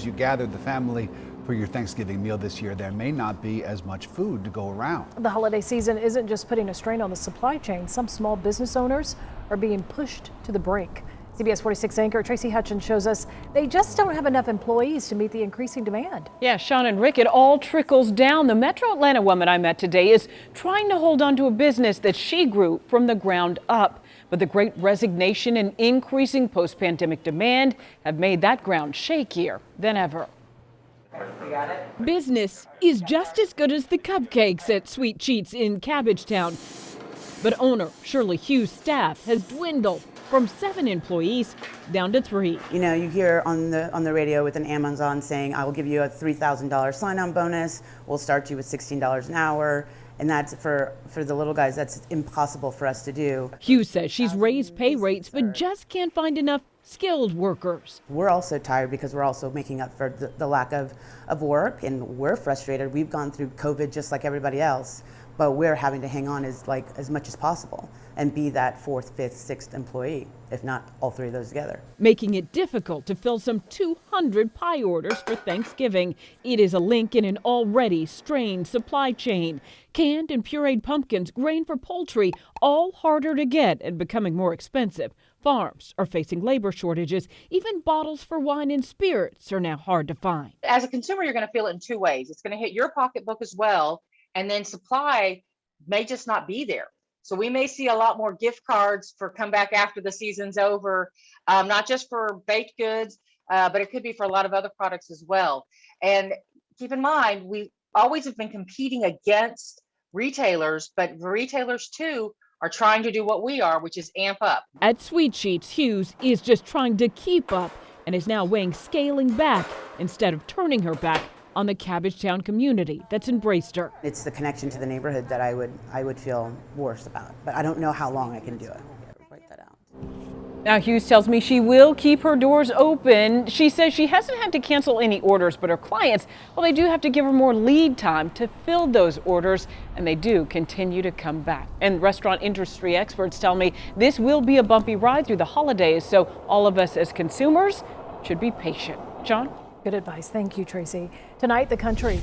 You gathered the family for your Thanksgiving meal this year. There may not be as much food to go around. The holiday season isn't just putting a strain on the supply chain. Some small business owners are being pushed to the brink. CBS 46 anchor Tracy Hutchins shows us they just don't have enough employees to meet the increasing demand. Yeah, Sean and Rick, it all trickles down. The Metro Atlanta woman I met today is trying to hold on to a business that she grew from the ground up. But the great resignation and increasing post-pandemic demand have made that ground shakier than ever. Business is just as good as the cupcakes at Sweet Cheats in Cabbagetown. But owner Shirley Hughes' staff has dwindled from 7 employees down to 3. You know, you hear on the radio with an Amazon saying, I will give you a $3,000 sign-on bonus. We'll start you with $16 an hour. And that's for the little guys, that's impossible for us to do. Hughes says she's raised pay rates, but just can't find enough skilled workers. We're also tired because we're also making up for the lack of work, and we're frustrated. We've gone through COVID just like everybody else, but we're having to hang on as much as possible and be that 4th, 5th, 6th employee, if not all 3 of those together. Making it difficult to fill some 200 pie orders for Thanksgiving. It is a link in an already strained supply chain. Canned and pureed pumpkins, grain for poultry, all harder to get and becoming more expensive. Farms are facing labor shortages. Even bottles for wine and spirits are now hard to find. As a consumer, you're going to feel it in 2 ways. It's going to hit your pocketbook as well, and then supply may just not be there. So we may see a lot more gift cards for come back after the season's over, not just for baked goods, but it could be for a lot of other products as well. And keep in mind, we always have been competing against retailers, but retailers too are trying to do what we are, which is amp up. At Sweet Cheats, Hughes is just trying to keep up and is now weighing scaling back instead of turning her back on the Cabbagetown community that's embraced her. It's the connection to the neighborhood that I would feel worse about, but I don't know how long I can do it. Write that out. Now Hughes tells me she will keep her doors open. She says she hasn't had to cancel any orders, but her clients, well, they do have to give her more lead time to fill those orders, and they do continue to come back. And restaurant industry experts tell me this will be a bumpy ride through the holidays, so all of us as consumers should be patient. John? Good advice. Thank you, Tracy. Tonight, the country